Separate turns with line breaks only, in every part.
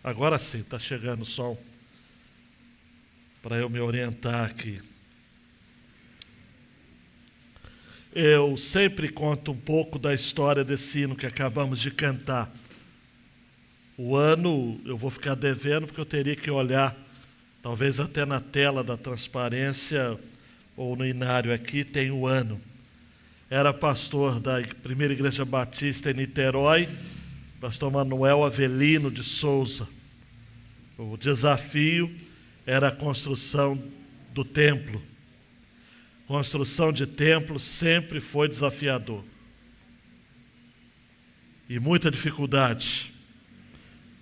Agora sim, está chegando o som para eu me orientar aqui. Eu sempre conto um pouco da história desse hino que acabamos de cantar. O ano eu vou ficar devendo porque eu teria que olhar, talvez até na tela da transparência ou no inário aqui tem o ano. Era pastor da Primeira Igreja Batista em Niterói, pastor Manuel Avelino de Souza. O desafio era a construção do templo. Construção de templo sempre foi desafiador. E muita dificuldade.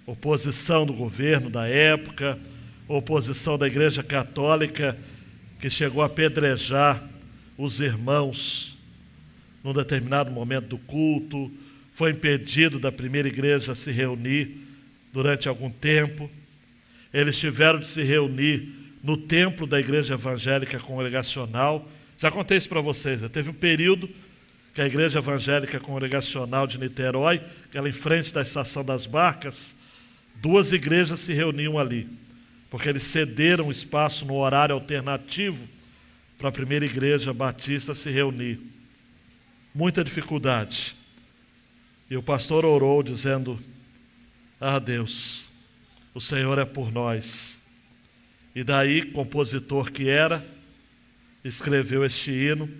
Oposição do governo da época, oposição da Igreja Católica, que chegou a apedrejar os irmãos num determinado momento do culto, foi impedido da primeira igreja se reunir durante algum tempo. Eles tiveram de se reunir no templo da Igreja Evangélica Congregacional. Já contei isso para vocês, teve um período que a Igreja Evangélica Congregacional de Niterói, aquela em frente da Estação das Barcas, 2 igrejas se reuniam ali, porque eles cederam espaço no horário alternativo para a primeira igreja batista se reunir. Muita dificuldade. E o pastor orou dizendo: ah, Deus, o Senhor é por nós. E daí, compositor que era, escreveu este hino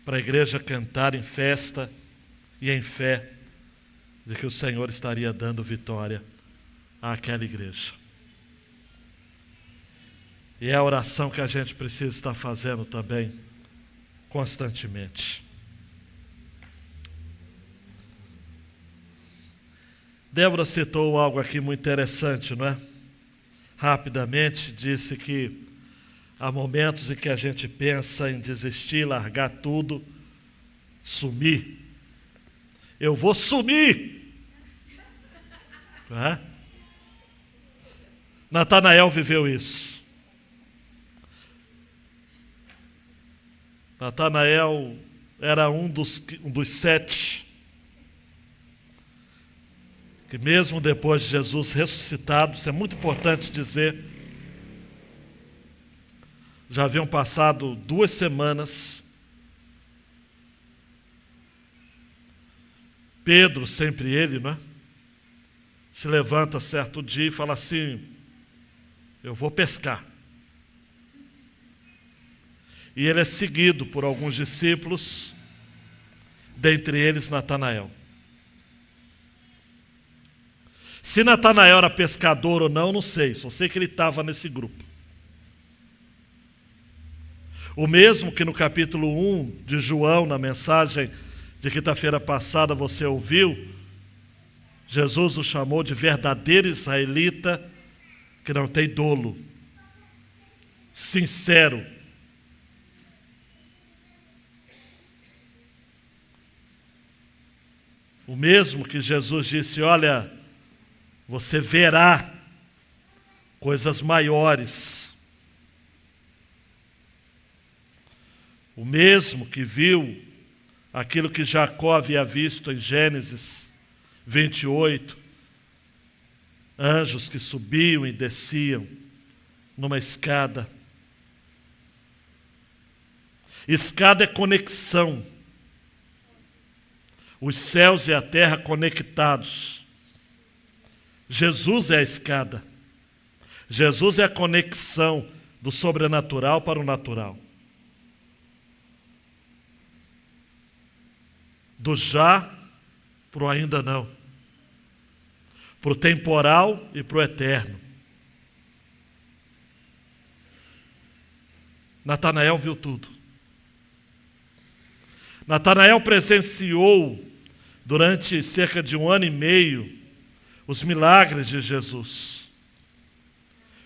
para a igreja cantar em festa e em fé de que o Senhor estaria dando vitória àquela igreja. E é a oração que a gente precisa estar fazendo também, constantemente. Débora citou algo aqui muito interessante, não é? Rapidamente, disse que há momentos em que a gente pensa em desistir, largar tudo, sumir. Eu vou sumir! Não é? Natanael viveu isso. Natanael era um dos 7 que mesmo depois de Jesus ressuscitado, isso é muito importante dizer, já haviam passado 2 semanas, Pedro, sempre ele, não é? Se levanta certo dia e fala assim: eu vou pescar. E ele é seguido por alguns discípulos, dentre eles Natanael. Se Natanael era pescador ou não sei, só sei que ele estava nesse grupo. O mesmo que no capítulo 1 de João, na mensagem de quinta-feira passada você ouviu, Jesus o chamou de verdadeiro israelita que não tem dolo, sincero. O mesmo que Jesus disse: olha, você verá coisas maiores. O mesmo que viu aquilo que Jacó havia visto em Gênesis 28, anjos que subiam e desciam numa escada. Escada é conexão. Os céus e a terra conectados. Jesus é a escada. Jesus é a conexão do sobrenatural para o natural. Do já para o ainda não. Para o temporal e para o eterno. Natanael viu tudo. Natanael presenciou durante cerca de 1 ano e meio os milagres de Jesus,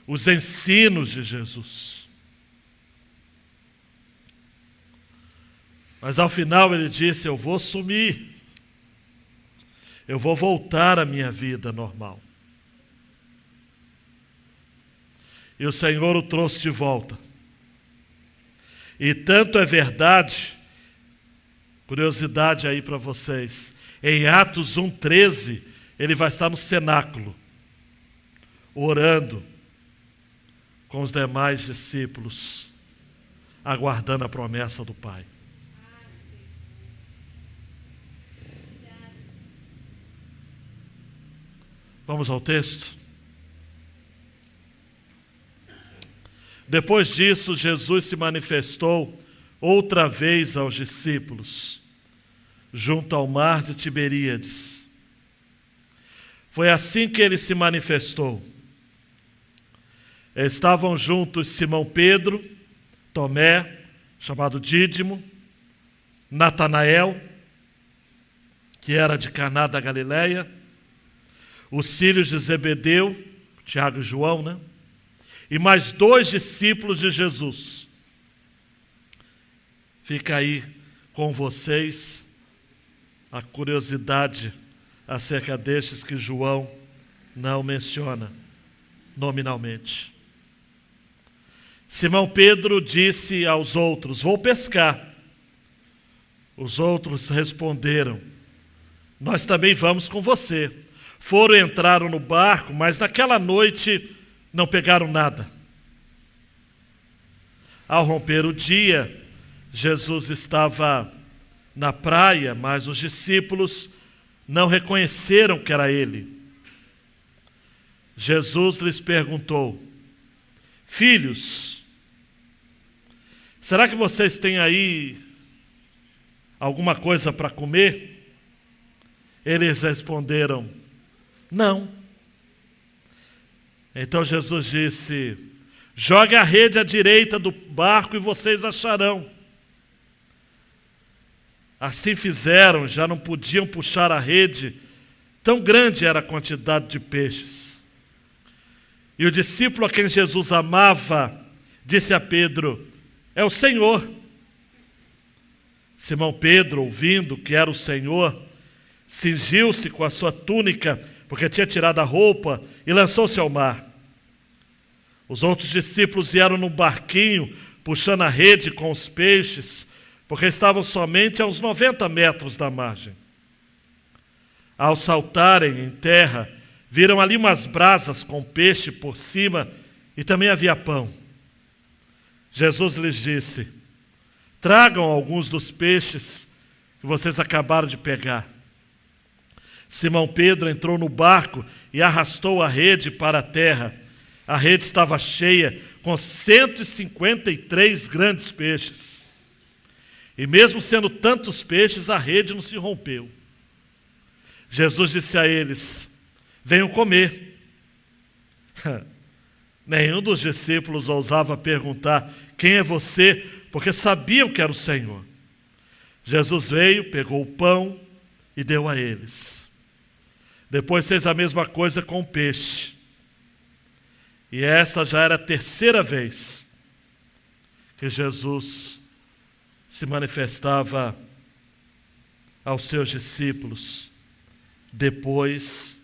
os ensinos de Jesus. Mas ao final ele disse: eu vou sumir, eu vou voltar à minha vida normal. E o Senhor o trouxe de volta. E tanto é verdade, curiosidade aí para vocês, em Atos 1:13, ele vai estar no cenáculo. orando com os demais discípulos, aguardando a promessa do Pai. Vamos ao texto? Depois disso, Jesus se manifestou outra vez aos discípulos, junto ao mar de Tiberíades. Foi assim que ele se manifestou. Estavam juntos Simão Pedro, Tomé, chamado Dídimo, Natanael, que era de Caná da Galileia, os filhos de Zebedeu, Tiago e João, né? E mais 2 discípulos de Jesus. Fica aí com vocês a curiosidade acerca destes que João não menciona nominalmente. Simão Pedro disse aos outros: vou pescar. Os outros responderam: nós também vamos com você. Foram e entraram no barco, mas naquela noite não pegaram nada. Ao romper o dia, Jesus estava na praia, mas os discípulos não reconheceram que era ele. Jesus lhes perguntou: filhos, será que vocês têm aí alguma coisa para comer? Eles responderam: não. Então Jesus disse: jogue a rede à direita do barco e vocês acharão. Assim fizeram, já não podiam puxar a rede, tão grande era a quantidade de peixes. E o discípulo a quem Jesus amava disse a Pedro: é o Senhor. Simão Pedro, ouvindo que era o Senhor, cingiu-se com a sua túnica, porque tinha tirado a roupa, e lançou-se ao mar. Os outros discípulos vieram no barquinho, puxando a rede com os peixes, porque estavam somente a uns 90 metros da margem. Ao saltarem em terra, viram ali umas brasas com peixe por cima, e também havia pão. Jesus lhes disse: tragam alguns dos peixes que vocês acabaram de pegar. Simão Pedro entrou no barco e arrastou a rede para a terra. A rede estava cheia com 153 grandes peixes. E mesmo sendo tantos peixes, a rede não se rompeu. Jesus disse a eles: venham comer. Nenhum dos discípulos ousava perguntar: quem é você? Porque sabiam que era o Senhor. Jesus veio, pegou o pão e deu a eles. Depois fez a mesma coisa com o peixe. E esta já era a 3ª vez que Jesus se manifestava aos seus discípulos, depois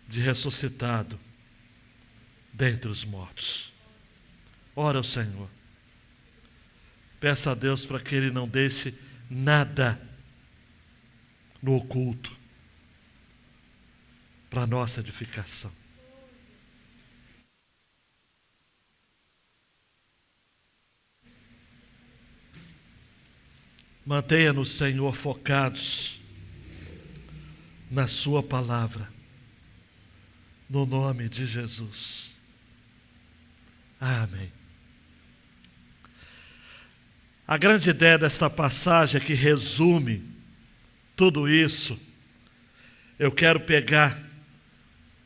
de ressuscitado dentre os mortos. Ora ao Senhor. Peça a Deus para que Ele não deixe nada no oculto para a nossa edificação. Mantenha-nos, Senhor, focados na Sua palavra, no nome de Jesus. Amém. A grande ideia desta passagem é que resume tudo isso. Eu quero pegar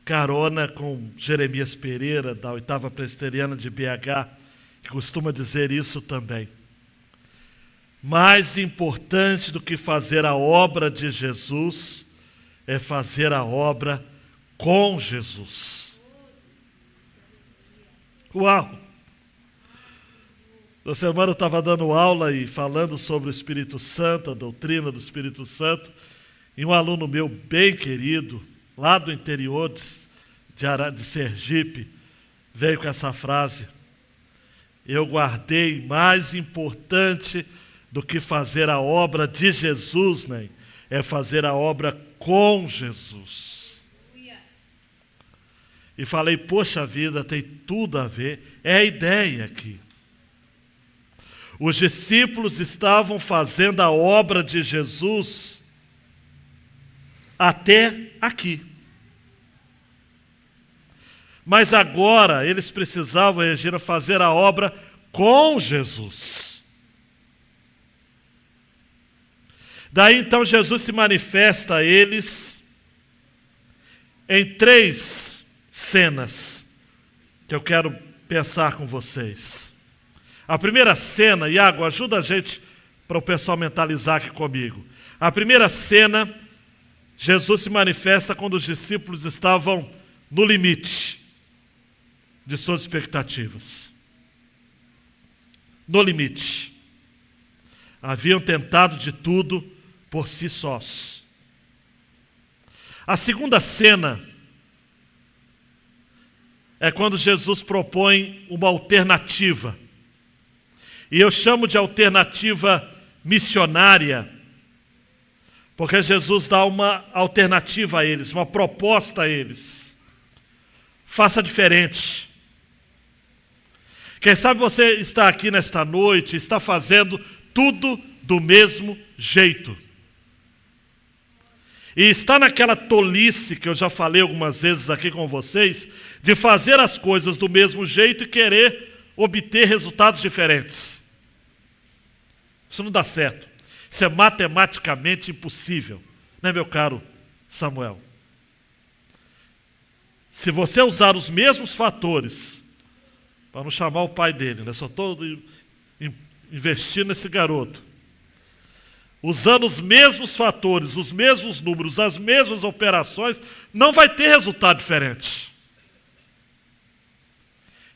carona com Jeremias Pereira, da 8ª Presbiteriana de BH, que costuma dizer isso também. Mais importante do que fazer a obra de Jesus é fazer a obra com Jesus. Uau! Na semana eu estava dando aula e falando sobre o Espírito Santo, a doutrina do Espírito Santo, e um aluno meu bem querido, lá do interior de Sergipe, veio com essa frase: eu guardei, mais importante do que fazer a obra de Jesus, né? É fazer a obra com Jesus. e falei, poxa vida, tem tudo a ver. É a ideia aqui. Os discípulos estavam fazendo a obra de Jesus até aqui. Mas agora eles precisavam, Regina, fazer a obra com Jesus. Daí então Jesus se manifesta a eles em 3 cenas que eu quero pensar com vocês. A primeira cena, Iago, ajuda a gente para o pessoal mentalizar aqui comigo. A primeira cena, Jesus se manifesta quando os discípulos estavam no limite de suas expectativas. No limite. Haviam tentado de tudo por si sós. A segunda cena é quando Jesus propõe uma alternativa. E eu chamo de alternativa missionária, porque Jesus dá uma alternativa a eles, uma proposta a eles. Faça diferente. Quem sabe você está aqui nesta noite, está fazendo tudo do mesmo jeito. E está naquela tolice que eu já falei algumas vezes aqui com vocês, de fazer as coisas do mesmo jeito e querer obter resultados diferentes. Isso não dá certo. Isso é matematicamente impossível. Né, meu caro Samuel? Se você usar os mesmos fatores, para não chamar o pai dele, né? Só estou investindo nesse garoto. Usando os mesmos fatores, os mesmos números, as mesmas operações, não vai ter resultado diferente.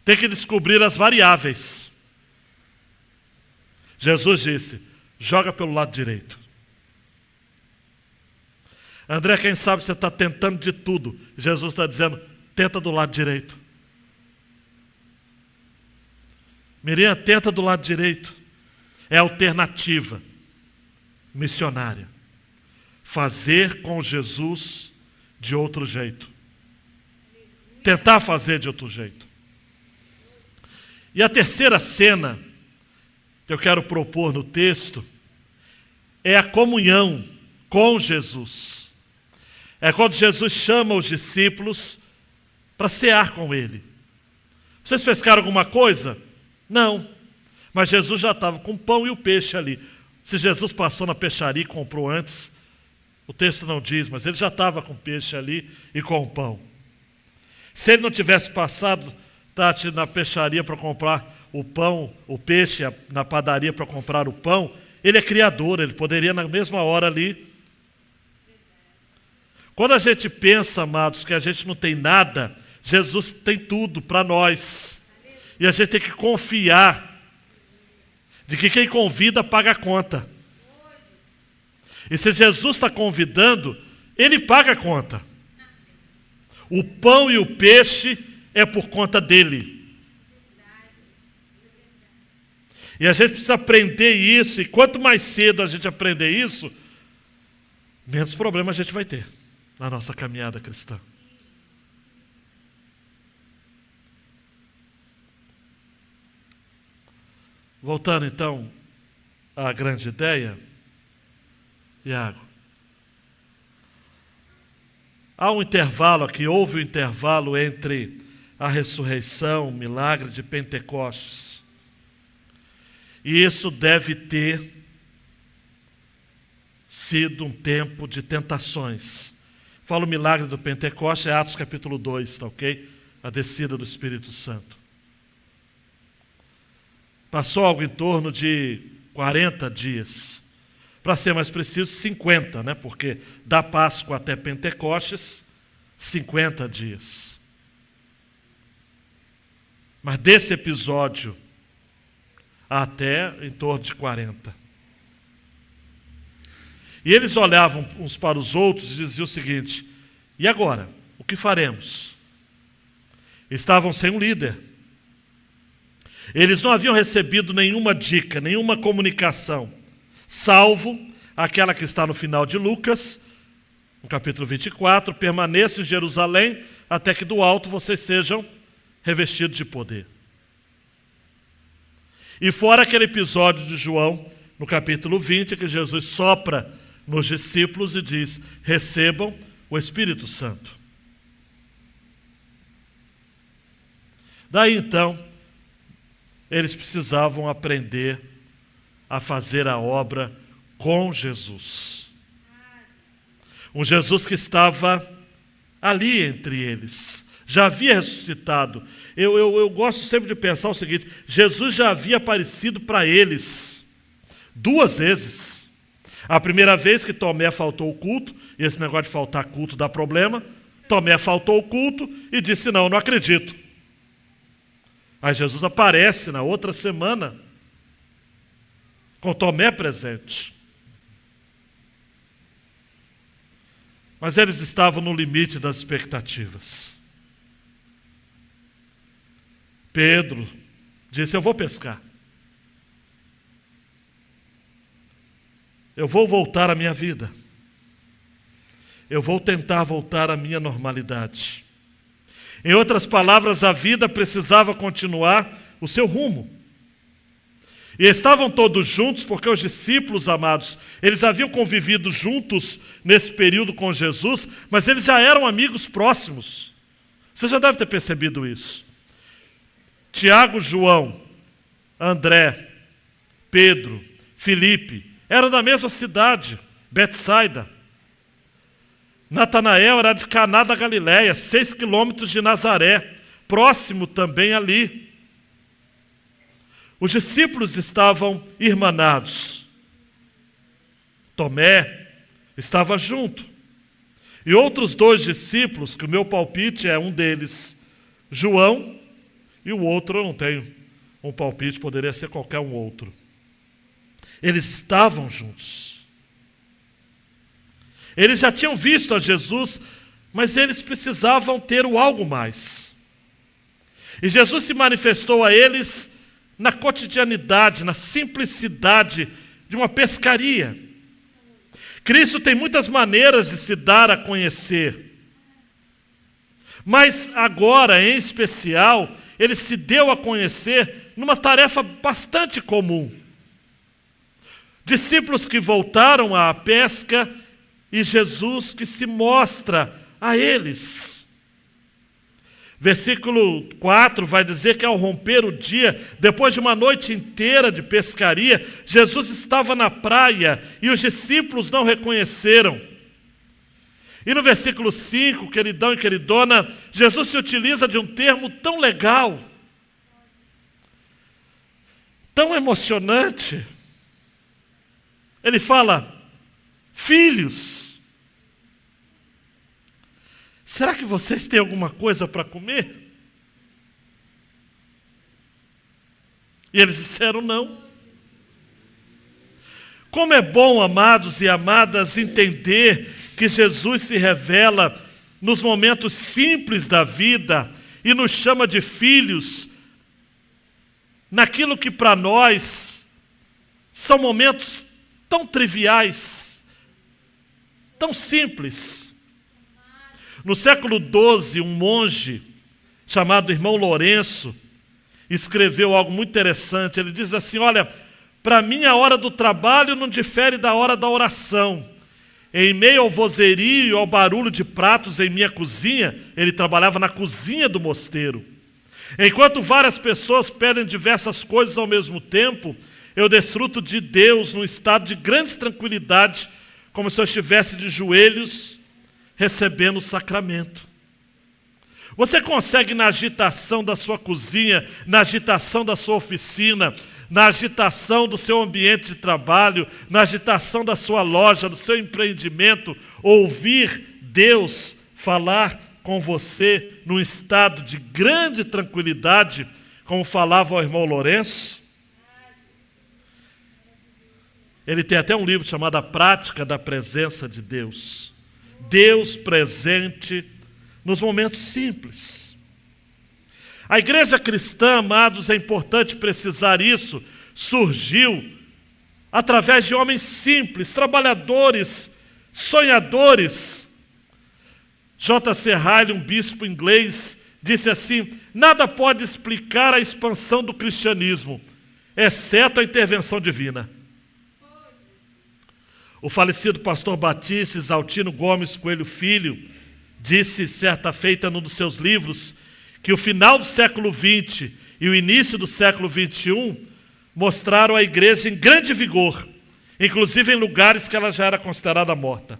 Tem que descobrir as variáveis. Jesus disse, joga pelo lado direito. André, quem sabe você está tentando de tudo. Jesus está dizendo, tenta do lado direito. Miriam, tenta do lado direito. É alternativa missionária. Fazer com Jesus de outro jeito. Tentar fazer de outro jeito. E a terceira cena que eu quero propor no texto é a comunhão com Jesus. É quando Jesus chama os discípulos para cear com ele. Vocês pescaram alguma coisa? Não. Mas Jesus já estava com o pão e o peixe ali. Se Jesus passou na peixaria e comprou antes, o texto não diz, mas ele já estava com o peixe ali e com o pão. Se ele não tivesse passado, Tati, na peixaria para comprar o pão, o peixe, na padaria para comprar o pão, ele é criador, ele poderia na mesma hora ali. Quando a gente pensa, amados, que a gente não tem nada, Jesus tem tudo para nós. E a gente tem que confiar de que quem convida paga a conta. E se Jesus está convidando, ele paga a conta. O pão e o peixe é por conta dele. E a gente precisa aprender isso, e quanto mais cedo a gente aprender isso, menos problema a gente vai ter na nossa caminhada cristã. Voltando então à grande ideia, Iago. Há um intervalo aqui, houve um intervalo entre a ressurreição, o milagre de Pentecostes. E isso deve ter sido um tempo de tentações. Falo o milagre do Pentecostes, é Atos capítulo 2, tá ok? A descida do Espírito Santo. Passou algo em torno de 40 dias. Para ser mais preciso, 50, né? Porque da Páscoa até Pentecostes, 50 dias. Mas desse episódio até em torno de 40. E eles olhavam uns para os outros e diziam o seguinte: e agora? O que faremos? Estavam sem um líder. Eles não haviam recebido nenhuma dica, nenhuma comunicação, salvo aquela que está no final de Lucas, no capítulo 24, permaneçam em Jerusalém até que do alto vocês sejam revestidos de poder. E fora aquele episódio de João, no capítulo 20, que Jesus sopra nos discípulos e diz: recebam o Espírito Santo. Daí então, eles precisavam aprender a fazer a obra com Jesus. Um Jesus que estava ali entre eles, já havia ressuscitado. Eu gosto sempre de pensar o seguinte: Jesus já havia aparecido para eles 2 vezes. A primeira vez que Tomé faltou o culto, e esse negócio de faltar culto dá problema, Tomé faltou o culto e disse: não acredito. Aí Jesus aparece na outra semana, com Tomé presente. Mas eles estavam no limite das expectativas. Pedro disse: eu vou pescar. Eu vou voltar à minha vida. Eu vou tentar voltar à minha normalidade. Em outras palavras, a vida precisava continuar o seu rumo. E estavam todos juntos, porque os discípulos, amados, eles haviam convivido juntos nesse período com Jesus, mas eles já eram amigos próximos. Você já deve ter percebido isso. Tiago, João, André, Pedro, Filipe, eram da mesma cidade, Betsaida. Natanael era de Caná da Galileia, 6 quilômetros de Nazaré, próximo também ali. Os discípulos estavam irmanados. Tomé estava junto. E outros 2 discípulos, que o meu palpite é um deles, João, e o outro eu não tenho um palpite, poderia ser qualquer um outro. Eles estavam juntos. Eles já tinham visto a Jesus, mas eles precisavam ter o algo mais. E Jesus se manifestou a eles na cotidianidade, na simplicidade de uma pescaria. Cristo tem muitas maneiras de se dar a conhecer. Mas agora, em especial, ele se deu a conhecer numa tarefa bastante comum. Discípulos que voltaram à pesca e Jesus que se mostra a eles. Versículo 4 vai dizer que ao romper o dia, depois de uma noite inteira de pescaria, Jesus estava na praia e os discípulos não reconheceram. E no versículo 5, queridão e queridona, Jesus se utiliza de um termo tão legal, tão emocionante. Ele fala: filhos, será que vocês têm alguma coisa para comer? E eles disseram não. Como é bom, amados e amadas, entender que Jesus se revela nos momentos simples da vida e nos chama de filhos, naquilo que para nós são momentos tão triviais, tão simples. No século XII, um monge chamado irmão Lourenço escreveu algo muito interessante. Ele diz assim: olha, para mim a hora do trabalho não difere da hora da oração. Em meio ao vozerio e ao barulho de pratos em minha cozinha, ele trabalhava na cozinha do mosteiro. Enquanto várias pessoas pedem diversas coisas ao mesmo tempo, eu desfruto de Deus num estado de grande tranquilidade, como se eu estivesse de joelhos recebendo o sacramento. Você consegue, na agitação da sua cozinha, na agitação da sua oficina, na agitação do seu ambiente de trabalho, na agitação da sua loja, do seu empreendimento, ouvir Deus falar com você num estado de grande tranquilidade, como falava o irmão Lourenço? Ele tem até um livro chamado A Prática da Presença de Deus. Deus presente nos momentos simples. A igreja cristã, amados, é importante precisar isso, surgiu através de homens simples, trabalhadores, sonhadores. J.C. Ryle, um bispo inglês, disse assim: nada pode explicar a expansão do cristianismo, exceto a intervenção divina. O falecido pastor batista Isaltino Gomes Coelho Filho disse certa feita num dos seus livros que o final do século XX e o início do século XXI mostraram a igreja em grande vigor, inclusive em lugares que ela já era considerada morta.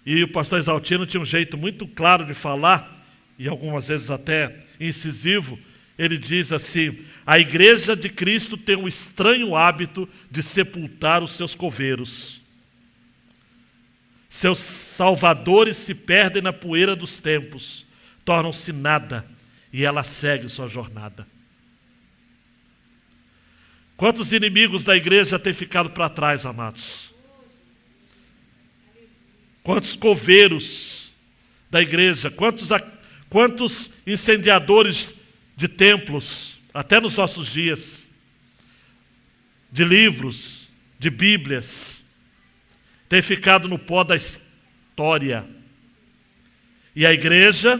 E o pastor Isaltino tinha um jeito muito claro de falar, e algumas vezes até incisivo. Ele diz assim: a igreja de Cristo tem um estranho hábito de sepultar os seus coveiros. Seus salvadores se perdem na poeira dos tempos, tornam-se nada, e ela segue sua jornada. Quantos inimigos da igreja têm ficado para trás, amados? Quantos coveiros da igreja, quantos incendiadores de templos, até nos nossos dias, de livros, de bíblias, têm ficado no pó da história. E a igreja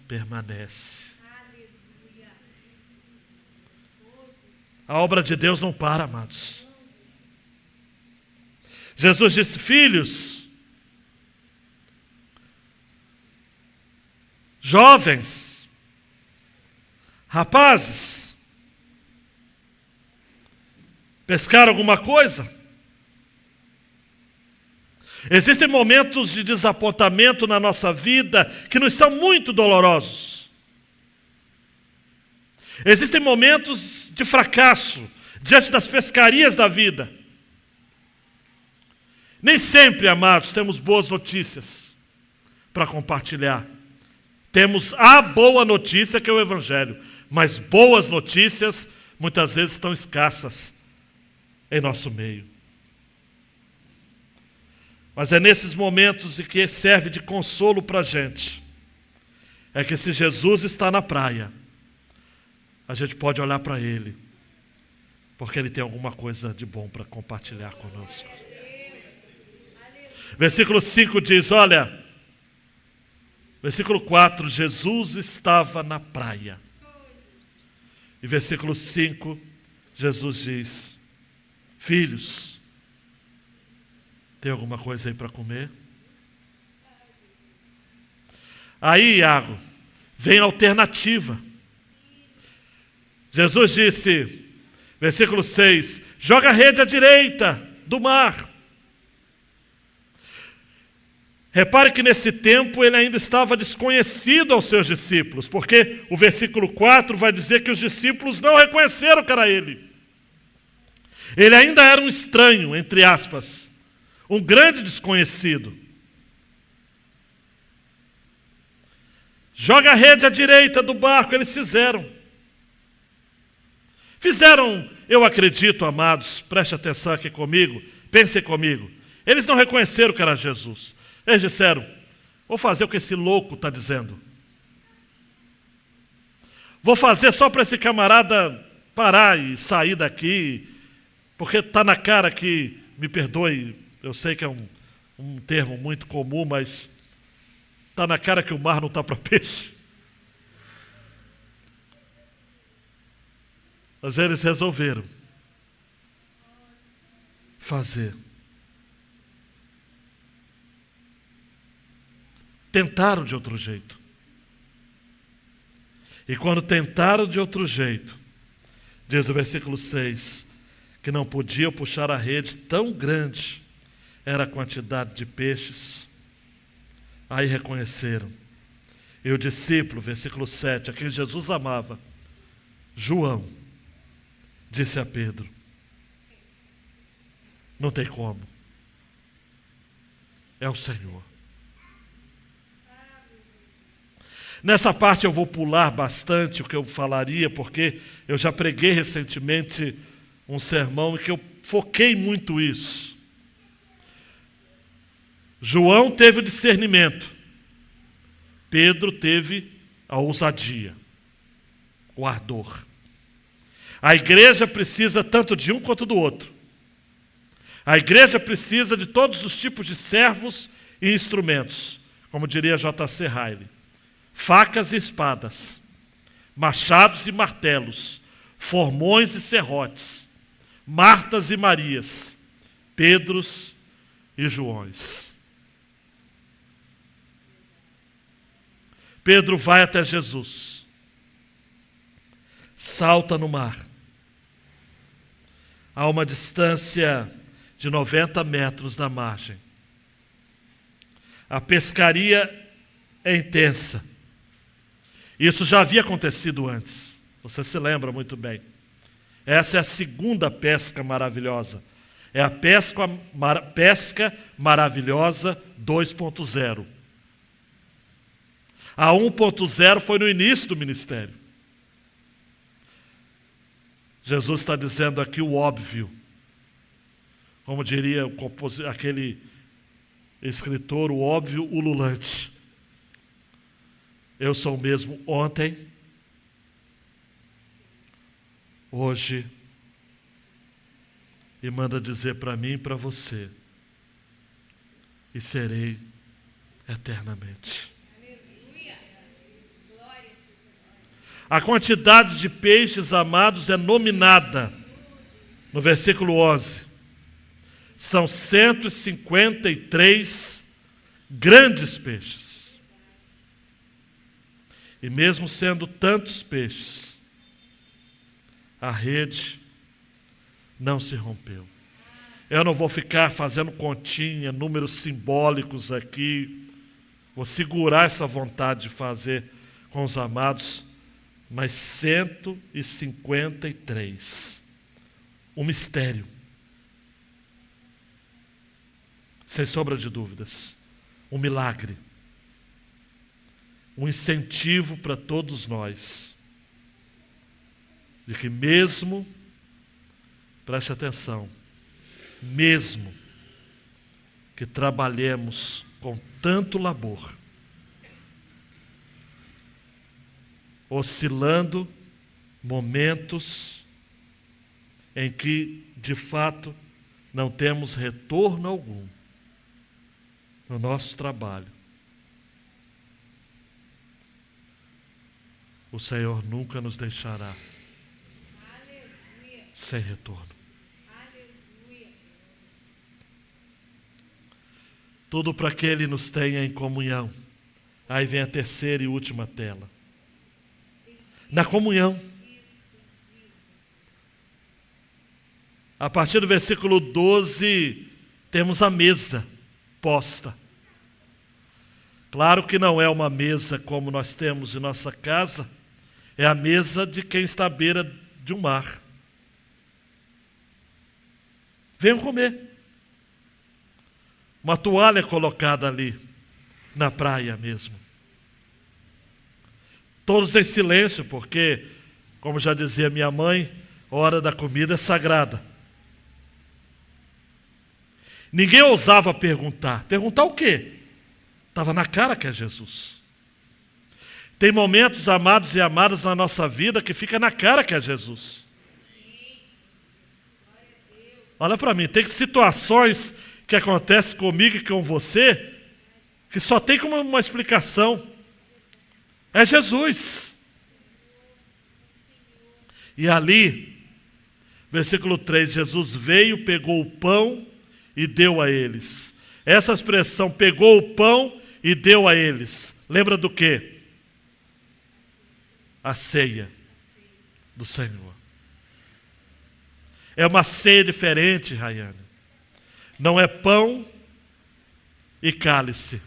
permanece. A obra de Deus não para, amados. Jesus disse: filhos, jovens, rapazes, pescaram alguma coisa? Existem momentos de desapontamento na nossa vida que nos são muito dolorosos. Existem momentos de fracasso diante das pescarias da vida. Nem sempre, amados, temos boas notícias para compartilhar. Temos a boa notícia, que é o Evangelho, mas boas notícias muitas vezes estão escassas em nosso meio. Mas é nesses momentos em que serve de consolo para a gente, é que se Jesus está na praia, a gente pode olhar para Ele, porque Ele tem alguma coisa de bom para compartilhar conosco. Versículo 5 diz, olha, versículo 4, Jesus estava na praia. E versículo 5, Jesus diz, filhos, tem alguma coisa aí para comer? Aí, Iago, vem a alternativa. Jesus disse, versículo 6, joga a rede à direita do mar. Repare que nesse tempo ele ainda estava desconhecido aos seus discípulos, porque o versículo 4 vai dizer que os discípulos não reconheceram que era ele. Ele ainda era um estranho, entre aspas, um grande desconhecido. Joga a rede à direita do barco, eles fizeram. Eu acredito, amados, preste atenção aqui comigo, pensem comigo. Eles não reconheceram que era Jesus. Eles disseram, vou fazer o que esse louco está dizendo. Vou fazer só para esse camarada parar e sair daqui, porque está na cara que, me perdoe, eu sei que é um termo muito comum, mas está na cara que o mar não está para peixe. Mas eles resolveram fazer. Tentaram de outro jeito. E quando tentaram de outro jeito, diz o versículo 6, que não podiam puxar a rede, tão grande era a quantidade de peixes. Aí reconheceram. E o discípulo, versículo 7, a quem Jesus amava, João, disse a Pedro, não tem como. É o Senhor. Nessa parte eu vou pular bastante o que eu falaria, porque eu já preguei recentemente um sermão em que eu foquei muito isso. João teve o discernimento, Pedro teve a ousadia, o ardor. A igreja precisa tanto de um quanto do outro. A igreja precisa de todos os tipos de servos e instrumentos, como diria J.C. Riley. Facas e espadas, machados e martelos, formões e serrotes, Martas e Marias, Pedros e Joões. Pedro vai até Jesus, salta no mar, a uma distância de 90 metros da margem. A pescaria é intensa. Isso já havia acontecido antes, você se lembra muito bem. Essa é a segunda pesca maravilhosa. É a pesca maravilhosa 2.0. A 1.0 foi no início do ministério. Jesus está dizendo aqui o óbvio. Como diria aquele escritor, o óbvio ululante. Eu sou o mesmo ontem, hoje, e manda dizer para mim e para você, e serei eternamente. A quantidade de peixes, amados, é nominada no versículo 11. São 153 grandes peixes. E mesmo sendo tantos peixes, a rede não se rompeu. Eu não vou ficar fazendo continha, números simbólicos aqui. Vou segurar essa vontade de fazer com os amados. Mas 153. Um mistério. Sem sombra de dúvidas. Um milagre. Um incentivo para todos nós. De que mesmo, preste atenção, mesmo que trabalhemos com tanto labor, oscilando momentos em que, de fato, não temos retorno algum no nosso trabalho, o Senhor nunca nos deixará sem retorno. Tudo para que Ele nos tenha em comunhão. Aí vem a terceira e última tela. Na comunhão. A partir do versículo 12, temos a mesa posta. Claro que não é uma mesa como nós temos em nossa casa, é a mesa de quem está à beira de um mar. Venham comer. Uma toalha colocada ali, na praia mesmo. Todos em silêncio, porque, como já dizia minha mãe, a hora da comida é sagrada. Ninguém ousava perguntar. Perguntar o quê? Estava na cara que é Jesus. Tem momentos, amados e amadas, na nossa vida que fica na cara que é Jesus. Olha para mim, tem situações que acontecem comigo e com você que só tem como uma explicação. É Jesus. E ali, versículo 3, Jesus veio, pegou o pão e deu a eles. Essa expressão, pegou o pão e deu a eles, lembra do quê? A ceia do Senhor. É uma ceia diferente, Rayane. Não é pão e cálice.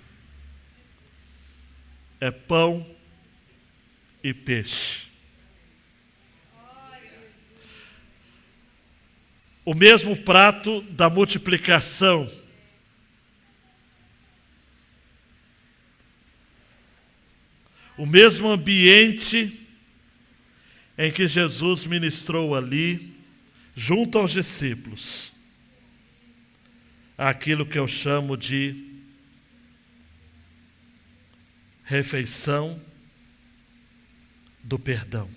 É pão e peixe. O mesmo prato da multiplicação. O mesmo ambiente em que Jesus ministrou ali, junto aos discípulos, aquilo que eu chamo de refeição do perdão.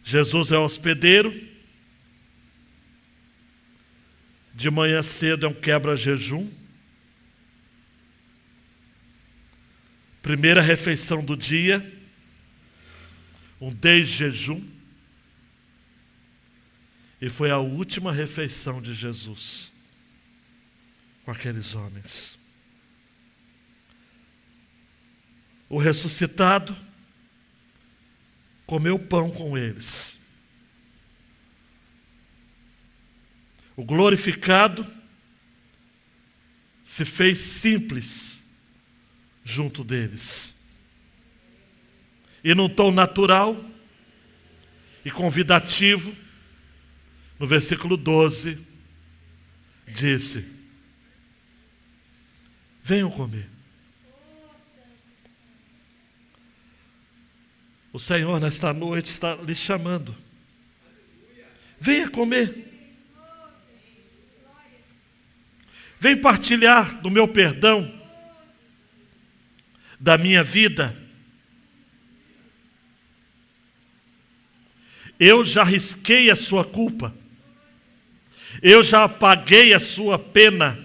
Jesus é hospedeiro, De manhã cedo é um quebra-jejum. Primeira refeição do dia, um desjejum. E foi a última refeição de Jesus com aqueles homens. O ressuscitado comeu pão com eles. O glorificado se fez simples junto deles. E num tom natural e convidativo, no versículo 12, disse: venham comer. O Senhor nesta noite está lhe chamando. Venha comer. Vem partilhar do meu perdão, da minha vida. Eu já risquei a sua culpa. Eu já apaguei a sua pena.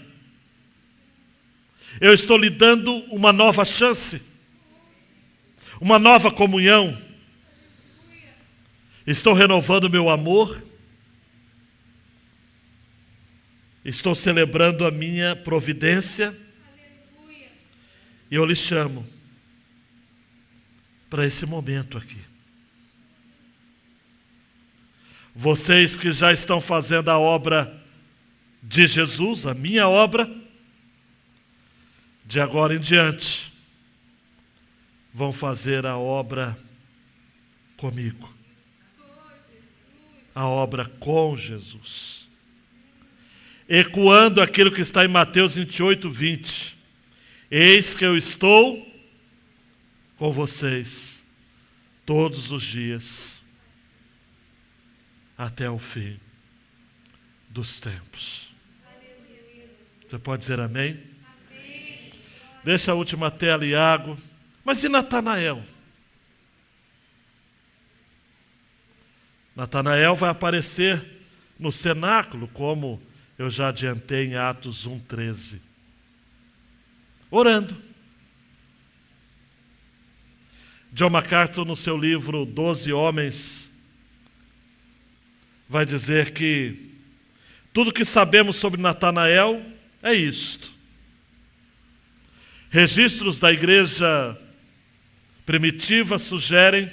Eu estou lhe dando uma nova chance, uma nova comunhão. Estou renovando meu amor. Estou celebrando a minha providência. Aleluia. E eu lhe chamo para esse momento aqui. Vocês que já estão fazendo a obra de Jesus, a minha obra, de agora em diante, vão fazer a obra comigo. A obra com Jesus. Ecoando aquilo que está em Mateus 28, 20. Eis que eu estou com vocês todos os dias, até o fim dos tempos. Você pode dizer amém? Amém. Deixa a última tela, Iago. Mas e Natanael? Natanael vai aparecer no cenáculo, como eu já adiantei em Atos 1:13. Orando. John MacArthur, no seu livro 12 Homens, vai dizer que tudo que sabemos sobre Natanael é isto. Registros da igreja primitiva sugerem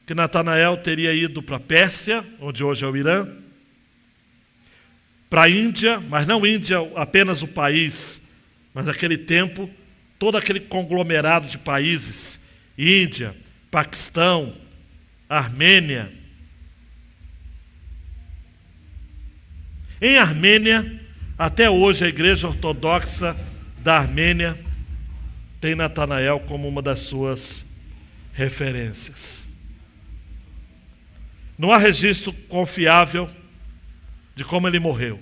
que Natanael teria ido para a Pérsia, onde hoje é o Irã, para a Índia, mas não Índia apenas o país, mas naquele tempo, todo aquele conglomerado de países, Índia, Paquistão, Armênia. Em Armênia, até hoje a igreja ortodoxa da Armênia tem Natanael como uma das suas referências. Não há registro confiável de como ele morreu.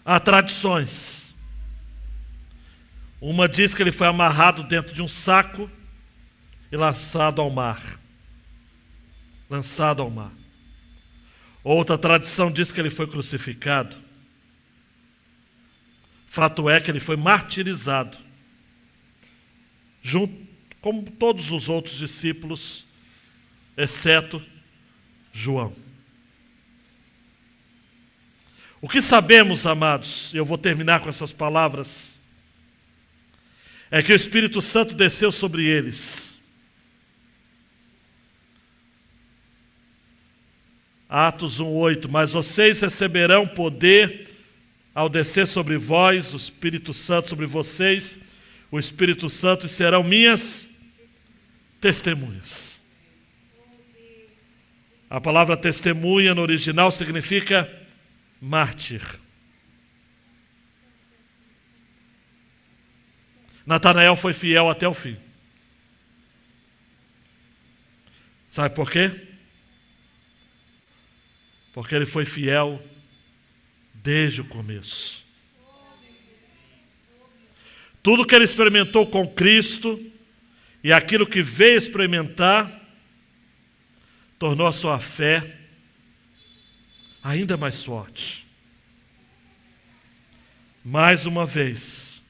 Há tradições. Uma diz que ele foi amarrado dentro de um saco e lançado ao mar. Lançado ao mar. Outra tradição diz que ele foi crucificado. Fato é que ele foi martirizado, junto com todos os outros discípulos, exceto João. O que sabemos, amados, e eu vou terminar com essas palavras, é que o Espírito Santo desceu sobre eles. Atos 1:8, mas vocês receberão poder ao descer sobre vós, o Espírito Santo sobre vocês, o Espírito Santo, e serão minhas testemunhas. A palavra testemunha no original significa mártir. Natanael foi fiel até o fim. Sabe por quê? Porque ele foi fiel desde o começo. Tudo que ele experimentou com Cristo e aquilo que veio experimentar tornou a sua fé ainda mais forte. Mais uma vez,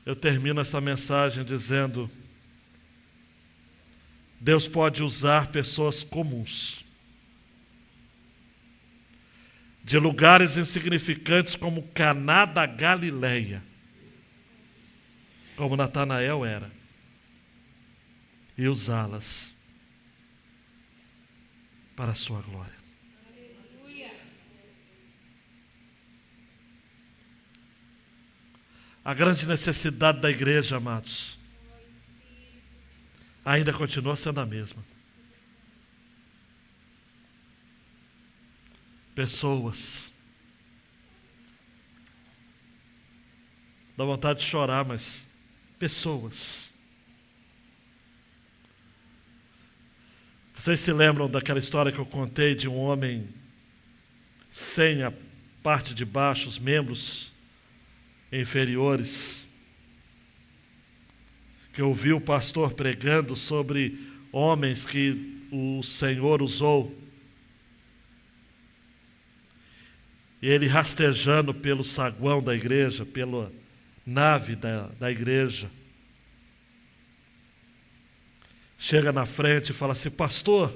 eu termino essa mensagem dizendo: Deus pode usar pessoas comuns, de lugares insignificantes como Caná da Galileia, como Natanael era, e usá-las para a sua glória. A grande necessidade da igreja, amados, ainda continua sendo a mesma. Pessoas. Dá vontade de chorar, mas pessoas. Vocês se lembram daquela história que eu contei de um homem sem a parte de baixo, os membros inferiores, que ouviu o pastor pregando sobre homens que o Senhor usou, e ele rastejando pelo saguão da igreja, pela nave da igreja, chega na frente e fala assim: pastor,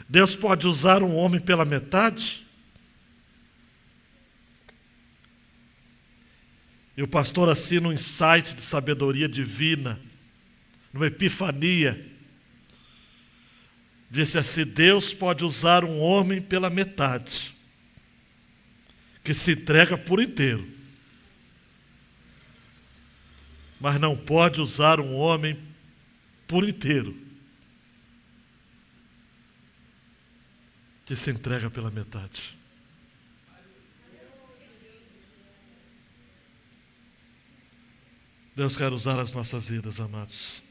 Deus pode usar um homem pela metade? E o pastor assina um insight de sabedoria divina, numa epifania, disse assim: Deus pode usar um homem pela metade, que se entrega por inteiro, mas não pode usar um homem por inteiro, que se entrega pela metade. Deus quer usar as nossas vidas, amados.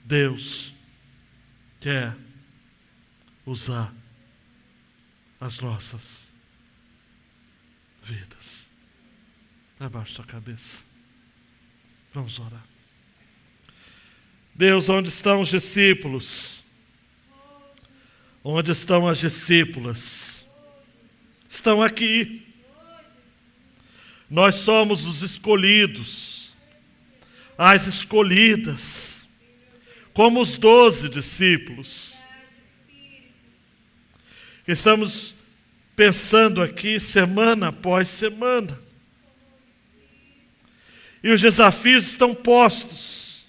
Deus quer usar as nossas vidas. Abaixe sua cabeça. Vamos orar. Deus, onde estão os discípulos? Onde estão as discípulas? Estão aqui. Nós somos os escolhidos, as escolhidas, como os 12 discípulos. Estamos pensando aqui semana após semana. E os desafios estão postos.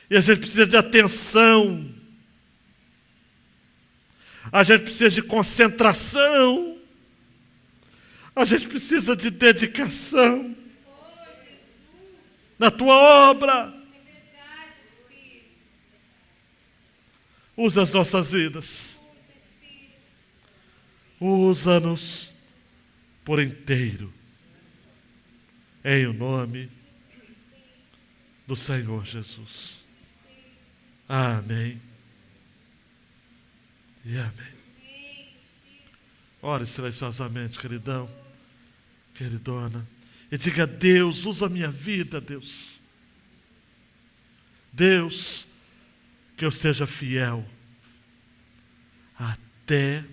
E a gente precisa de atenção. A gente precisa de concentração. A gente precisa de dedicação na tua obra. Usa as nossas vidas. Usa-nos por inteiro. Em o nome do Senhor Jesus. Amém. E amém. Ore silenciosamente, queridão, queridona, e diga: Deus, usa a minha vida, Deus. Deus, que eu seja fiel até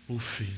o fim.